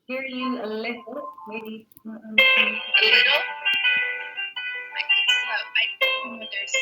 hear you a little, maybe. A little? I don't know, there's...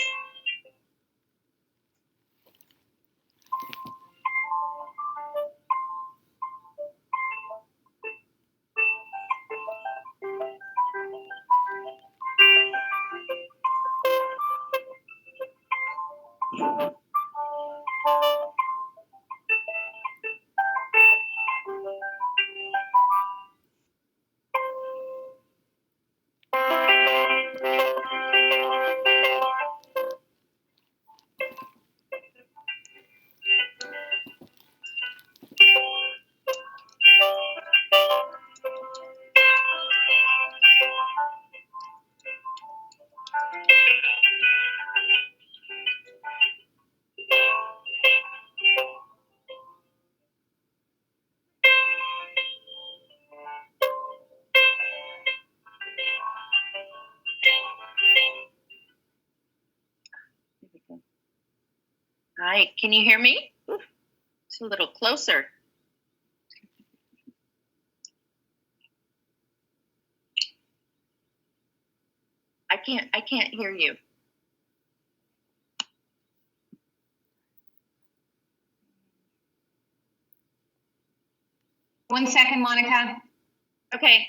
Hi, can you hear me? It's a little closer. I can't hear you. One second, Monica. Okay.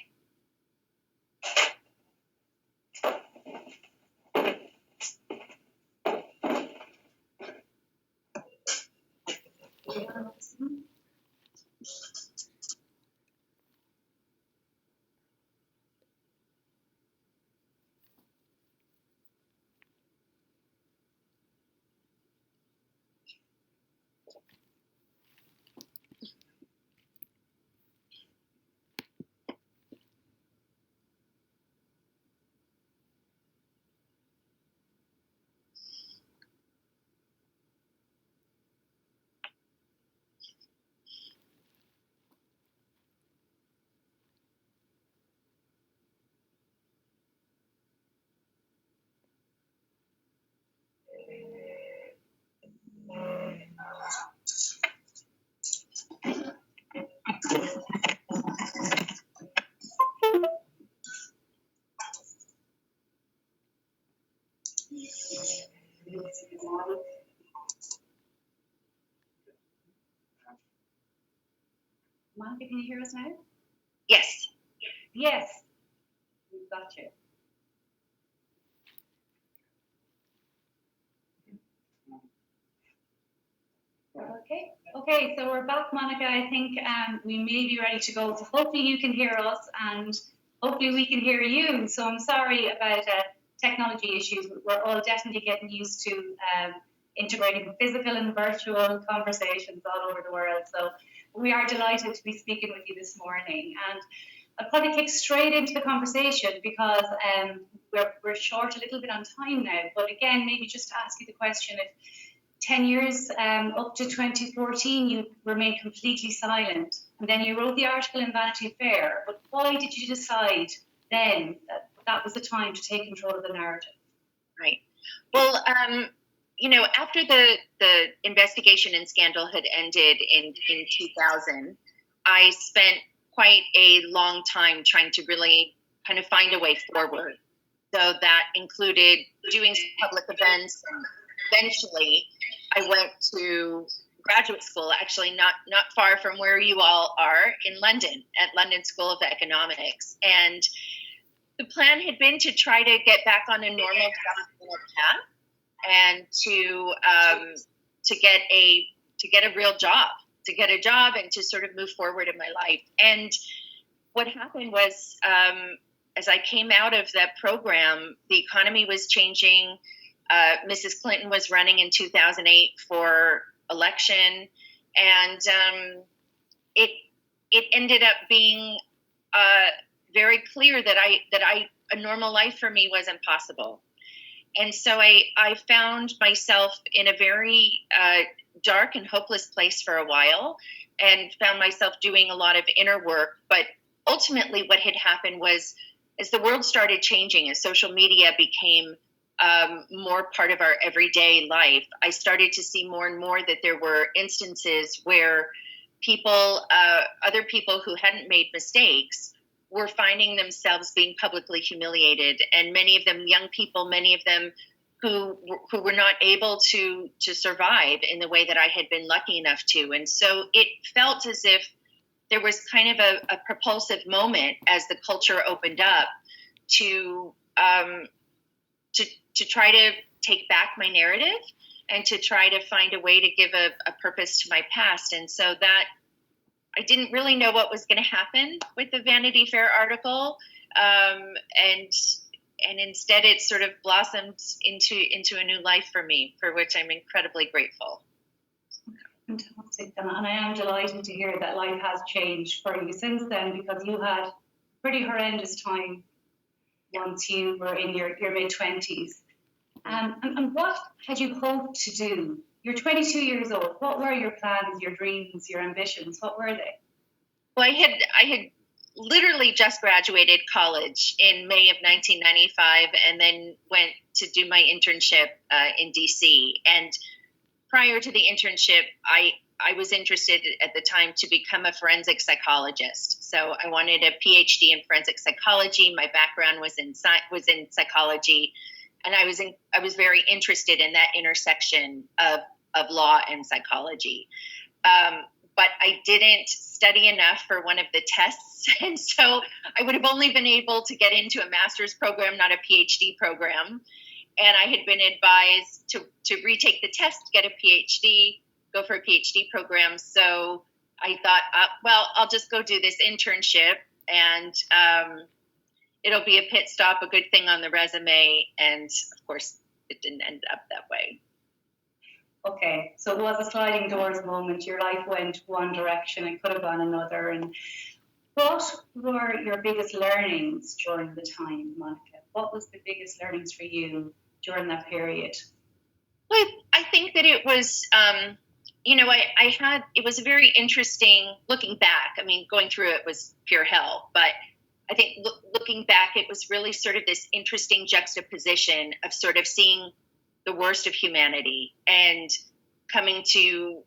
Monica, can you hear us now? Yes. Yes. We've got you. Okay, so we're back, Monica. I think we may be ready to go. So hopefully you can hear us and hopefully we can hear you. So I'm sorry about technology issues. We're all definitely getting used to integrating physical and virtual conversations all over the world. So we are delighted to be speaking with you this morning. And I'll probably kick straight into the conversation because we're short a little bit on time now. But again, maybe just to ask you the question, if 10 years up to 2014, you remained completely silent. And then you wrote the article in Vanity Fair. But why did you decide then that that was the time to take control of the narrative? Right. Well, after the investigation and scandal had ended in 2000, I spent quite a long time trying to really kind of find a way forward. So that included doing some public events, and eventually I went to graduate school, actually not far from where you all are, in London, at London School of Economics. And the plan had been to try to get back on a normal path and to get a real job, and to sort of move forward in my life. And what happened was, as I came out of that program, the economy was changing. Mrs. Clinton was running in 2008 for election, and it ended up being very clear that a normal life for me was impossible. And so I found myself in a very dark and hopeless place for a while, and found myself doing a lot of inner work. But ultimately what had happened was, as the world started changing, as social media became more part of our everyday life, I started to see more and more that there were instances where other people who hadn't made mistakes were finding themselves being publicly humiliated, and many of them young people, many of them who were not able to survive in the way that I had been lucky enough to. And so it felt as if there was kind of a propulsive moment as the culture opened up to try to take back my narrative and to try to find a way to give a purpose to my past. And so that I didn't really know what was going to happen with the Vanity Fair article. And instead it sort of blossomed into a new life for me, for which I'm incredibly grateful. Fantastic. And I am delighted to hear that life has changed for you since then, because you had a pretty horrendous time once you were in your mid-20s. And what had you hoped to do? You're 22 years old. What were your plans, your dreams, your ambitions? What were they? Well, I had literally just graduated college in May of 1995, and then went to do my internship in DC. And prior to the internship, I was interested at the time to become a forensic psychologist. So I wanted a PhD in forensic psychology. My background was in psychology, and I was very interested in that intersection of law and psychology. But I didn't study enough for one of the tests. And so I would have only been able to get into a master's program, not a PhD program. And I had been advised to retake the test, get a PhD, go for a PhD program. So I thought, well, I'll just go do this internship, and it'll be a pit stop, a good thing on the resume. And of course, it didn't end up that way. Okay, so it was a sliding doors moment. Your life went one direction, it could have gone another. And what were your biggest learnings during the time, Monica? What was the biggest learnings for you during that period? Well, I think that it was, it was very interesting looking back. I mean, going through it was pure hell, but I think looking back, it was really sort of this interesting juxtaposition of sort of seeing the worst of humanity and coming to,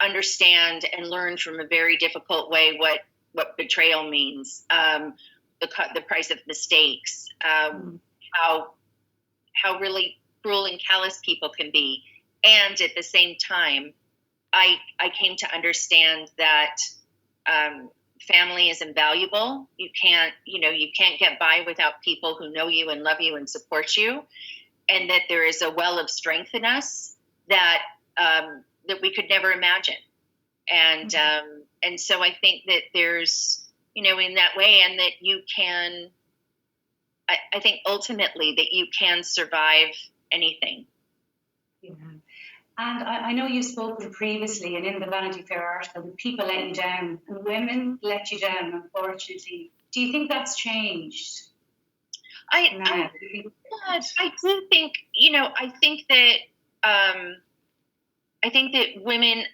understand and learn from a very difficult way what betrayal means, the price of mistakes, how really cruel and callous people can be. And at the same time, I came to understand that family is invaluable. You can't get by without people who know you and love you and support you. And that there is a well of strength in us that we could never imagine. And and so I think that there's, in that way, and that you can, I think ultimately that you can survive anything. Yeah. And I know you've spoken previously, and in the Vanity Fair article, that people let you down, and women let you down, unfortunately. Do you think that's changed? I do think, I think that women,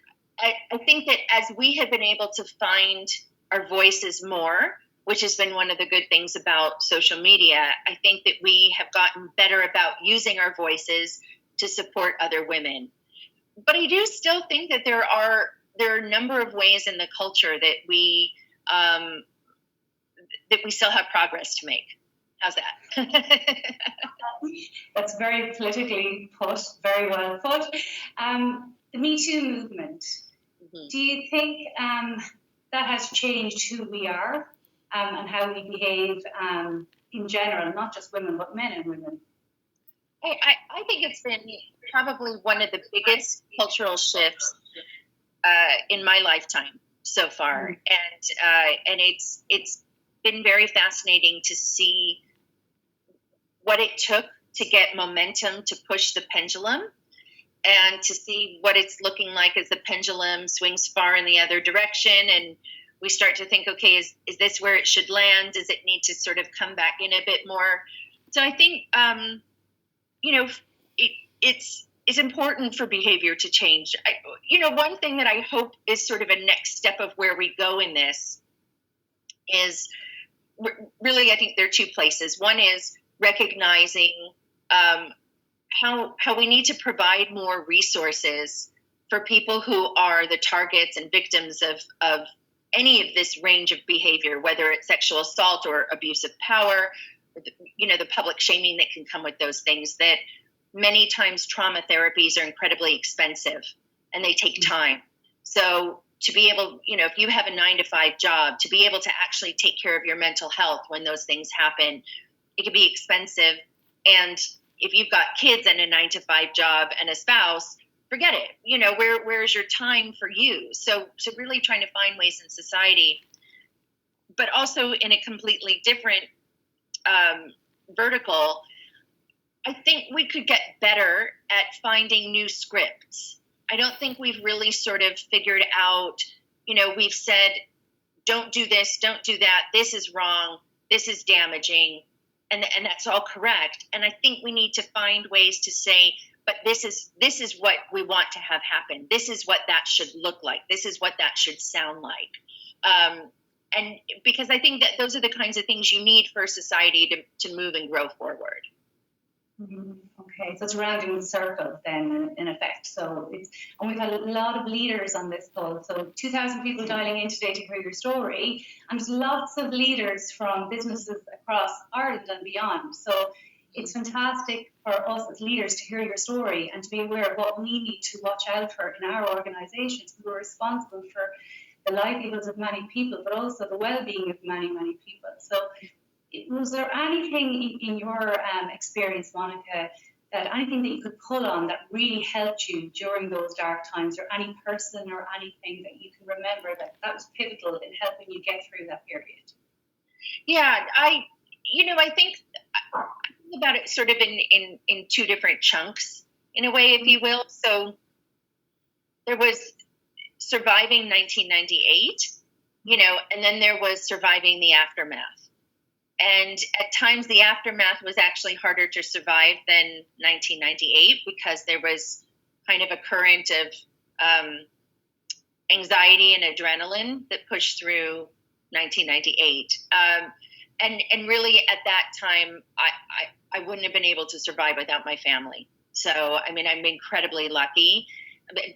I think that as we have been able to find our voices more, which has been one of the good things about social media, I think that we have gotten better about using our voices to support other women. But I do still think that there are a number of ways in the culture that we still have progress to make. How's that? That's very politically put, very well put. The MeToo movement, do you think that has changed who we are and how we behave in general, not just women, but men and women? I think it's been probably one of the biggest cultural shifts in my lifetime so far. And it's been very fascinating to see what it took to get momentum to push the pendulum, and to see what it's looking like as the pendulum swings far in the other direction. And we start to think, okay, is this where it should land? Does it need to sort of come back in a bit more? So I think, it's important for behavior to change. One thing that I hope is sort of a next step of where we go in this is really, I think there are two places. One is recognizing how we need to provide more resources for people who are the targets and victims of any of this range of behavior, whether it's sexual assault or abuse of power, or the public shaming that can come with those things, that many times trauma therapies are incredibly expensive and they take time. So to be able, if you have a 9-to-5 job, to be able to actually take care of your mental health when those things happen, it can be expensive. And if you've got kids and a 9-to-5 job and a spouse, forget it. Where's your time for you? So really trying to find ways in society, but also in a completely different vertical, I think we could get better at finding new scripts. I don't think we've really sort of figured out, we've said, don't do this, don't do that, this is wrong, this is damaging, and that's all correct. And I think we need to find ways to say, but this is what we want to have happen. This is what that should look like. This is what that should sound like. And because I think that those are the kinds of things you need for society to move and grow forward. Mm-hmm. Okay, so it's rounding the circle then, in effect. So and we've had a lot of leaders on this call. So 2,000 people dialing in today to hear your story, and there's lots of leaders from businesses across Ireland and beyond. So it's fantastic for us as leaders to hear your story and to be aware of what we need to watch out for in our organisations who are responsible for the livelihoods of many people, but also the well-being of many, many people. So was there anything in your experience, Monica, anything that you could pull on that really helped you during those dark times, or any person or anything that you can remember that was pivotal in helping you get through that period? Yeah, I think about it sort of in two different chunks, in a way, if you will. So there was surviving 1998, and then there was surviving the aftermath. And at times the aftermath was actually harder to survive than 1998 because there was kind of a current of anxiety and adrenaline that pushed through 1998. And really at that time, I wouldn't have been able to survive without my family. So, I mean, I'm incredibly lucky.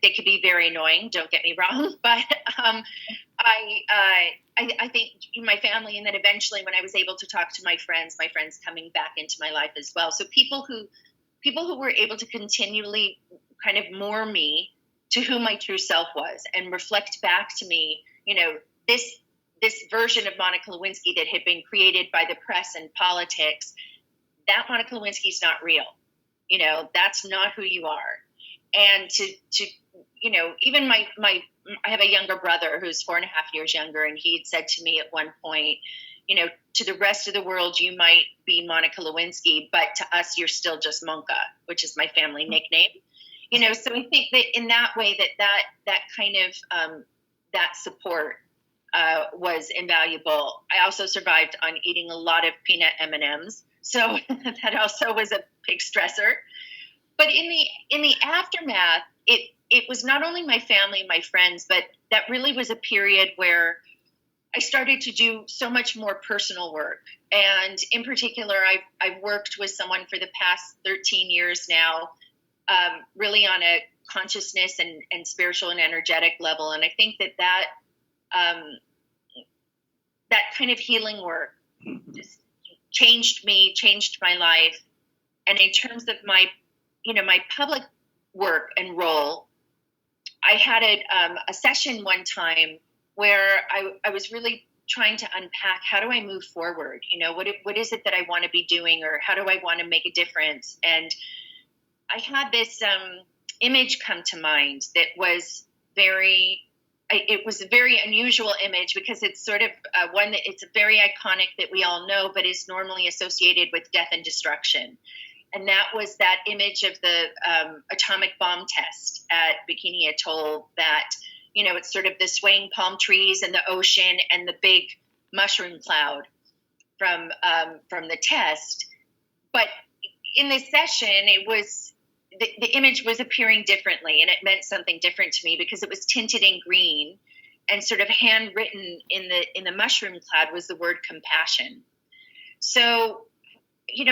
They could be very annoying, don't get me wrong, but I think my family, and then eventually when I was able to talk to my friends coming back into my life as well. So people who were able to continually kind of moor me to who my true self was and reflect back to me, this version of Monica Lewinsky that had been created by the press and politics, that Monica Lewinsky is not real. That's not who you are. And to even I have a younger brother who's 4.5 years younger, and he had said to me at one point, to the rest of the world, you might be Monica Lewinsky, but to us, you're still just Monka, which is my family nickname. So I think that in that way, that kind of that support was invaluable. I also survived on eating a lot of peanut M&Ms, so that also was a big stressor. But in the aftermath, it was not only my family, my friends, but that really was a period where I started to do so much more personal work. And in particular, I've worked with someone for the past 13 years now, really on a consciousness and spiritual and energetic level. And I think that kind of healing work just changed me, changed my life. And in terms of my public work and role, I had a session one time where I was really trying to unpack, how do I move forward? What is it that I want to be doing, or how do I want to make a difference? And I had this image come to mind that was it was a very unusual image because it's sort of one that it's very iconic that we all know, but is normally associated with death and destruction. And that was that image of the atomic bomb test at Bikini Atoll that, it's sort of the swaying palm trees and the ocean and the big mushroom cloud from the test. But in this session, it was the image was appearing differently, and it meant something different to me because it was tinted in green, and sort of handwritten in the mushroom cloud was the word compassion. So,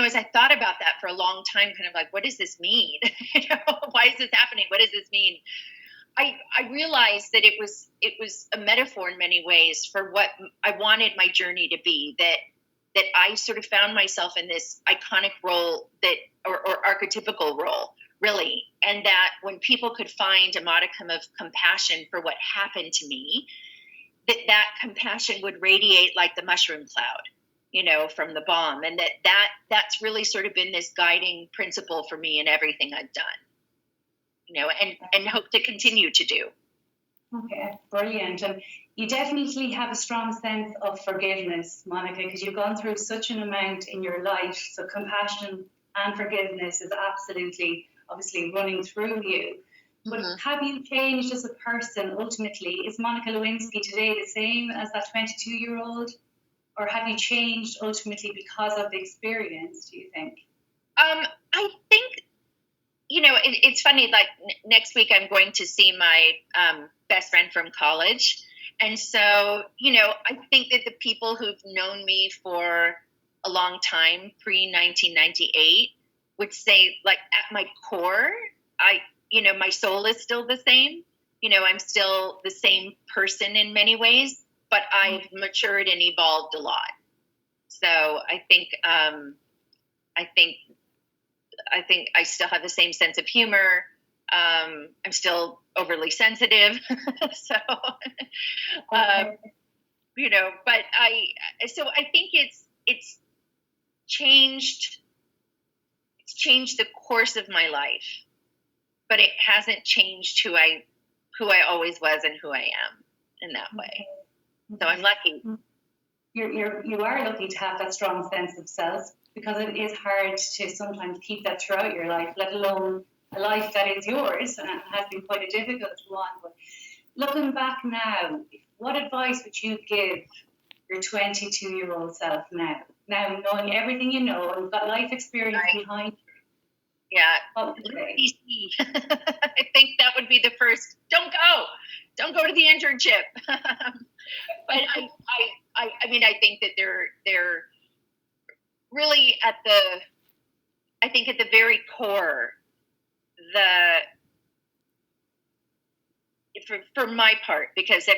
as I thought about that for a long time, kind of like, what does this mean? Why is this happening? What does this mean? I realized that it was a metaphor in many ways for what I wanted my journey to be, that I sort of found myself in this iconic role or archetypical role, really. And that when people could find a modicum of compassion for what happened to me, that compassion would radiate like the mushroom cloud, from the bomb. And that's really sort of been this guiding principle for me in everything I've done, and hope to continue to do. Okay, brilliant. And you definitely have a strong sense of forgiveness, Monica, because you've gone through such an amount in your life. So compassion and forgiveness is absolutely, obviously, running through you. But have you changed as a person ultimately? Is Monica Lewinsky today the same as that 22-year-old? Or have you changed ultimately because of the experience, do you think? I think, it's funny, like next week I'm going to see my best friend from college. And so, I think that the people who've known me for a long time, pre-1998, would say, like, at my core, my soul is still the same. I'm still the same person in many ways, but I've matured and evolved a lot. So I think I still have the same sense of humor. I'm still overly sensitive. So, but I think it's changed the course of my life, but it hasn't changed who I always was and who I am in that way. So I'm lucky. You are lucky to have that strong sense of self, because it is hard to sometimes keep that throughout your life, let alone a life that is yours, and it has been quite a difficult one. But looking back now, what advice would you give your 22-year-old self now knowing everything you know and got life experience behind you? Yeah. I think that would be the first. Don't go to the internship. But I think that they're really at the very core, for my part, because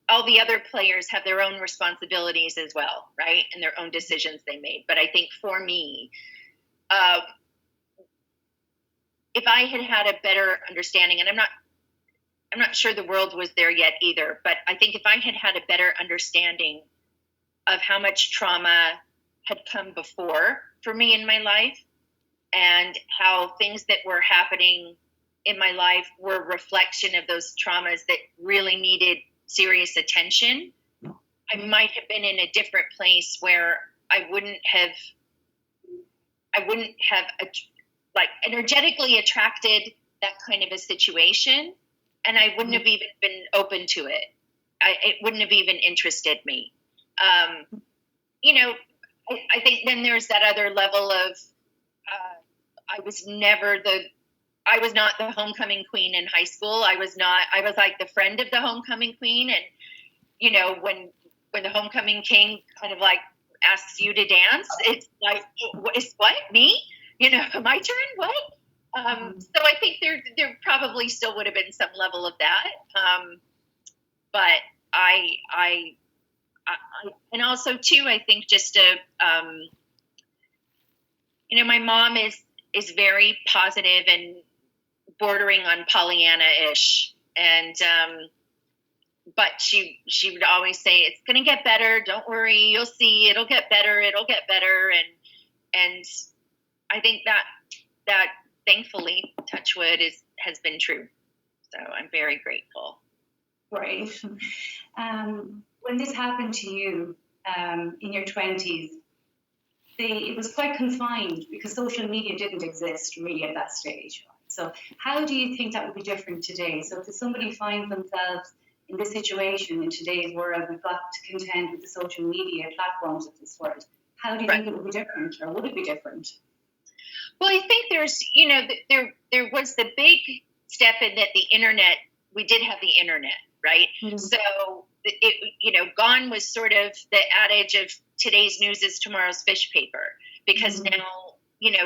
all the other players have their own responsibilities as well, right? And their own decisions they made. But I think for me, if I had a better understanding, and I'm not sure the world was there yet either, but I think if I had a better understanding of how much trauma had come before for me in my life, and how things that were happening in my life were a reflection of those traumas that really needed serious attention, I might have been in a different place where I wouldn't have like energetically attracted that kind of a situation, and I wouldn't have even been open to it. It wouldn't have even interested me. I think then there's that other level of I was not the homecoming queen in high school. I was like the friend of the homecoming queen. And, when the homecoming king kind of like asks you to dance, it's like, what, me? My turn? What? So I think there probably still would have been some level of that. But I and also too, I think just my mom is very positive and bordering on Pollyanna-ish, and but she would always say, it's going to get better, don't worry, you'll see, it'll get better, and I think that thankfully, touch wood, has been true. So I'm very grateful. Right. When this happened to you in your 20s, it was quite confined because social media didn't exist really at that stage. So how do you think that would be different today? So if somebody finds themselves in this situation in today's world, we've got to contend with the social media platforms of this world. How do you think it would be different, or would it be different? Well, I think there's, there was the big step in that the internet, we did have the internet, right? Mm-hmm. So, gone was sort of the adage of today's news is tomorrow's fish paper, because now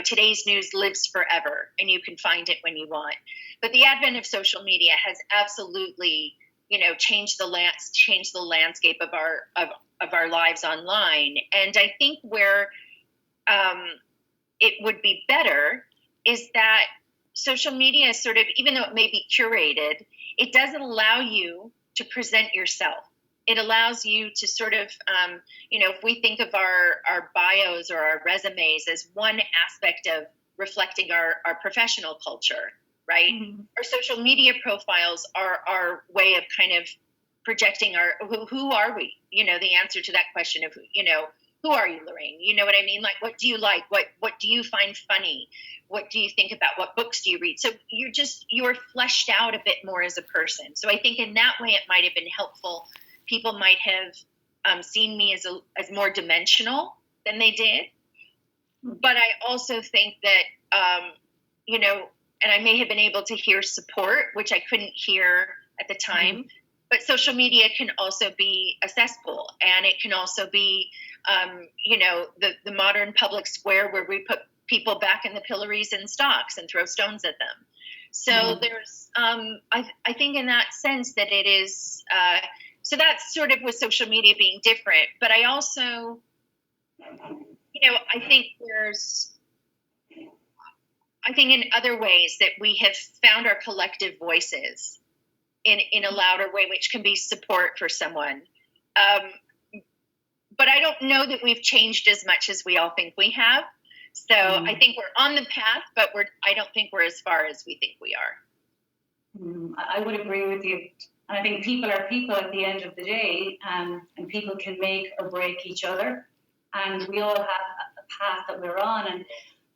today's news lives forever and you can find it when you want. But the advent of social media has absolutely, changed the landscape of our lives online. And I think where it would be better is that social media is sort of, even though it may be curated, it doesn't allow you to present yourself. It allows you to sort of, if we think of our bios or our resumes as one aspect of reflecting our professional culture, right? Mm-hmm. Our social media profiles are our way of kind of projecting who are we? The answer to that question of, who are you, Lorraine? You know what I mean? Like, what do you like? What do you find funny? What do you think about? What books do you read? So you're fleshed out a bit more as a person. So I think in that way, it might have been helpful. People might have seen me as more dimensional than they did. But I also think that, and I may have been able to hear support, which I couldn't hear at the time. Mm-hmm. But social media can also be a cesspool, and it can also be, the modern public square where we put people back in the pillories and stocks and throw stones at them. So mm-hmm. there's, I think in that sense that it is, so that's sort of with social media being different. But I also, I think in other ways that we have found our collective voices in a louder way, which can be support for someone. But I don't know that we've changed as much as we all think we have. So I think we're on the path, but I don't think we're as far as we think we are. I would agree with you. And I think people are people at the end of the day, and people can make or break each other. And we all have a path that we're on. And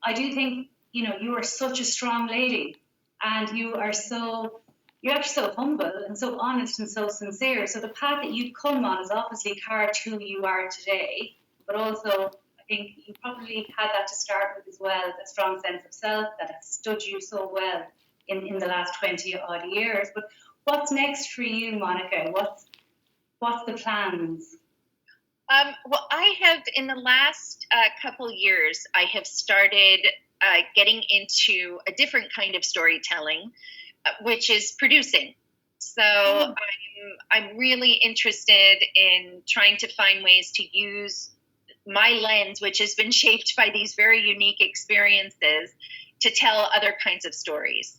I do think, you are such a strong lady, and you're actually so humble and so honest and so sincere. So the path that you've come on is obviously carved who you are today, but also I think you probably had that to start with as well, a strong sense of self that has stood you so well in the last 20 odd years. But what's next for you, Monica? What's the plans? Well, I have, in the last couple years, I have started getting into a different kind of storytelling, which is producing. So I'm really interested in trying to find ways to use my lens, which has been shaped by these very unique experiences, to tell other kinds of stories.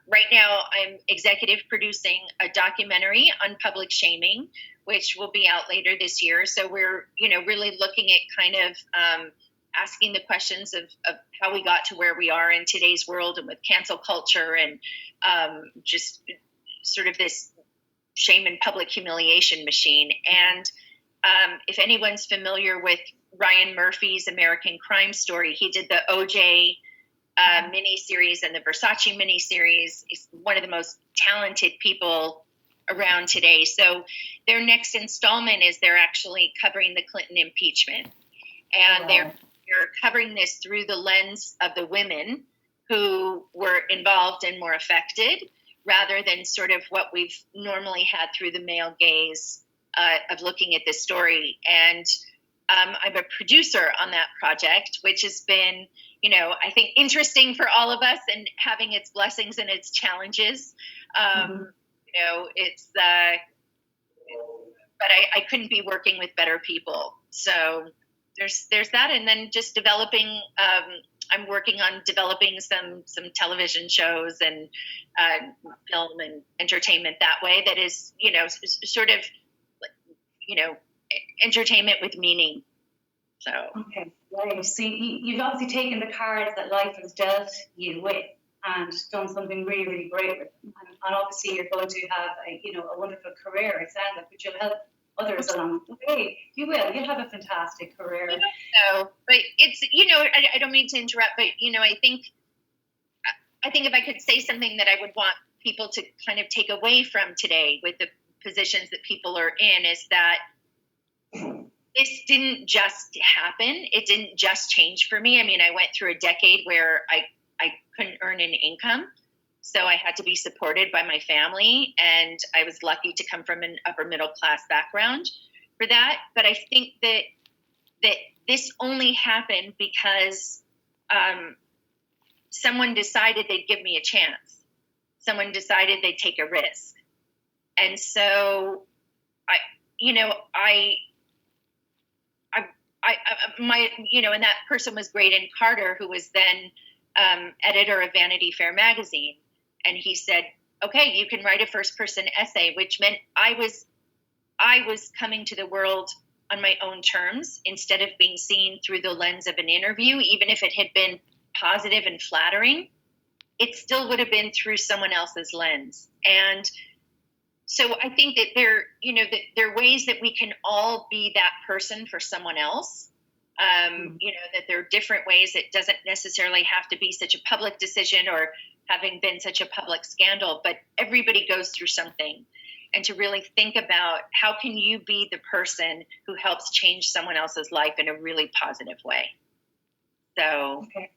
Right now, I'm executive producing a documentary on public shaming, which will be out later this year. So we're, really looking at kind of asking the questions of how we got to where we are in today's world, and with cancel culture and just sort of this shame and public humiliation machine. And if anyone's familiar with Ryan Murphy's American Crime Story, he did the OJ miniseries and the Versace miniseries. He's one of the most talented people around today. So their next installment is they're actually covering the Clinton impeachment. And they're covering this through the lens of the women who were involved and more affected, rather than sort of what we've normally had through the male gaze of looking at this story. And I'm a producer on that project, which has been, I think interesting for all of us, and having its blessings and its challenges. It's, but I couldn't be working with better people. So there's that. And then just developing, I'm working on developing some television shows and film and entertainment that way. That is, sort of, entertainment with meaning. So. Okay, right. So you've obviously taken the cards that life has dealt you with and done something really, really great with them. And obviously you're going to have a wonderful career, it sounds like, which will help others along the way. You'll have a fantastic career. No, but it's, I don't mean to interrupt, but, I think if I could say something that I would want people to kind of take away from today with the positions that people are in, is that this didn't just happen. It didn't just change for me. I mean, I went through a decade where I couldn't earn an income. So I had to be supported by my family, and I was lucky to come from an upper middle class background for that. But I think that this only happened because someone decided they'd give me a chance. Someone decided they'd take a risk. And so and that person was Graydon Carter, who was then editor of Vanity Fair magazine. And he said, okay, you can write a first person essay, which meant I was coming to the world on my own terms instead of being seen through the lens of an interview. Even if it had been positive and flattering, it still would have been through someone else's lens. And so I think that there are ways that we can all be that person for someone else. That there are different ways. It doesn't necessarily have to be such a public decision or having been such a public scandal, but everybody goes through something. And to really think about how can you be the person who helps change someone else's life in a really positive way. So. Okay.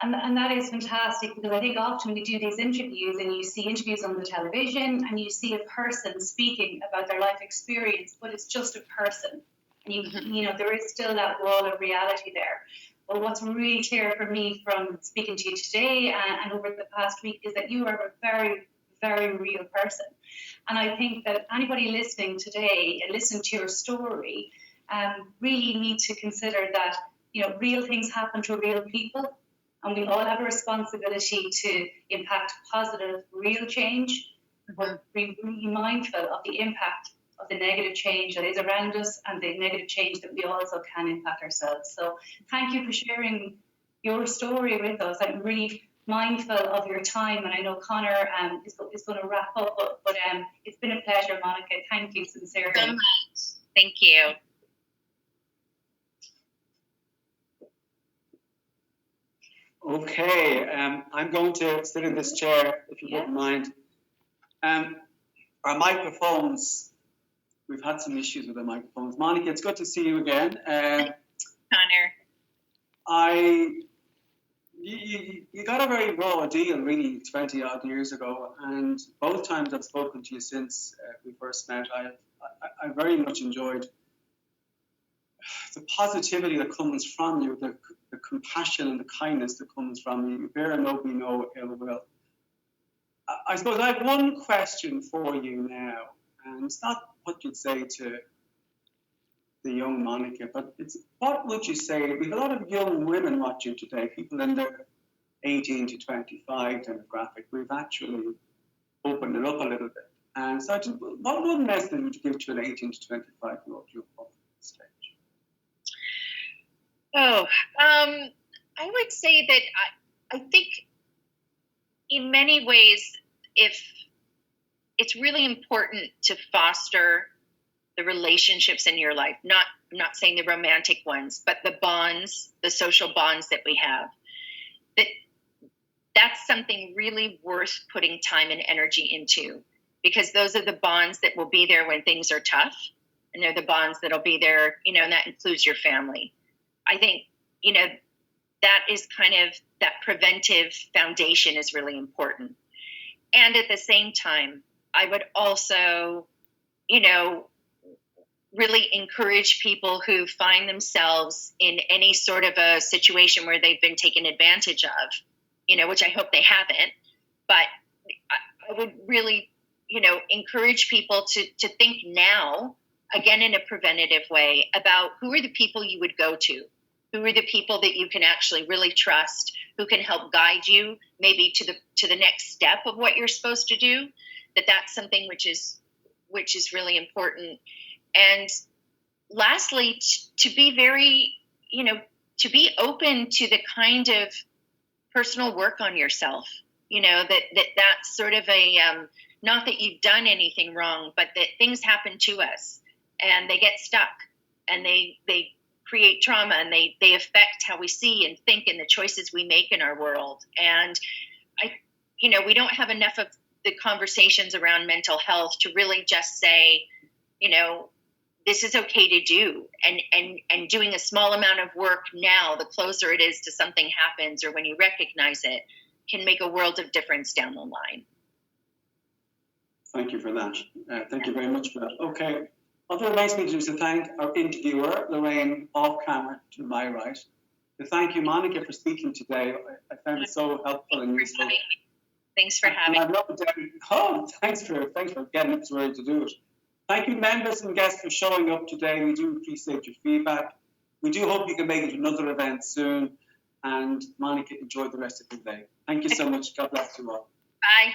And that is fantastic, because I think often we do these interviews and you see interviews on the television and you see a person speaking about their life experience, but it's just a person. And there is still that wall of reality there. But what's really clear for me from speaking to you today and over the past week is that you are a very, very real person. And I think that anybody listening today and listening to your story really need to consider that, real things happen to real people. And we all have a responsibility to impact positive, real change, but be really mindful of the impact of the negative change that is around us and the negative change that we also can impact ourselves. So thank you for sharing your story with us. I'm really mindful of your time, and I know Connor is going to wrap up, but it's been a pleasure, Monica. Thank you sincerely. So much. Thank you. Okay, I'm going to sit in this chair, if you wouldn't mind. Our microphones, we've had some issues with the microphones. Monica, it's good to see you again. Connor. You got a very raw deal, really, 20 odd years ago, and both times I've spoken to you since we first met, I very much enjoyed the positivity that comes from you, the compassion and the kindness that comes from you. You bear nobody no ill will. I suppose I have one question for you now, and it's not what you'd say to the young Monica, but it's what would you say? We have a lot of young women watching today, people in their 18 to 25 demographic. We've actually opened it up a little bit. And so what one message would you give to an 18 to 25-year-old young woman at this stage? I would say that I think in many ways, if it's really important to foster the relationships in your life, I'm not saying the romantic ones, but the bonds, the social bonds that we have, that's something really worth putting time and energy into, because those are the bonds that will be there when things are tough. And they're the bonds that'll be there, and that includes your family. I think, that is kind of that preventive foundation is really important. And at the same time, I would also, really encourage people who find themselves in any sort of a situation where they've been taken advantage of, which I hope they haven't. But I would really, encourage people to think now, again, in a preventative way, about who are the people you would go to. Who are the people that you can actually really trust, who can help guide you maybe to the next step of what you're supposed to do? That's something which is really important. And lastly, to be very, to be open to the kind of personal work on yourself, that's sort of a, not that you've done anything wrong, but that things happen to us and they get stuck and they create trauma and they affect how we see and think and the choices we make in our world. And we don't have enough of the conversations around mental health to really just say, this is okay to do, and doing a small amount of work now, the closer it is to something happens or when you recognize it, can make a world of difference down the line. Thank you for that. Thank you very much for that. Okay. What remains me to do is to thank our interviewer, Lorraine, off camera to my right. to thank you, Monica, for speaking today. I found it so helpful and useful. Thanks for having me. Thanks for getting up so early to do it. Thank you, members and guests, for showing up today. We do appreciate your feedback. We do hope you can make it to another event soon. And Monica, enjoy the rest of the day. Thank you so much. God bless you all. Bye.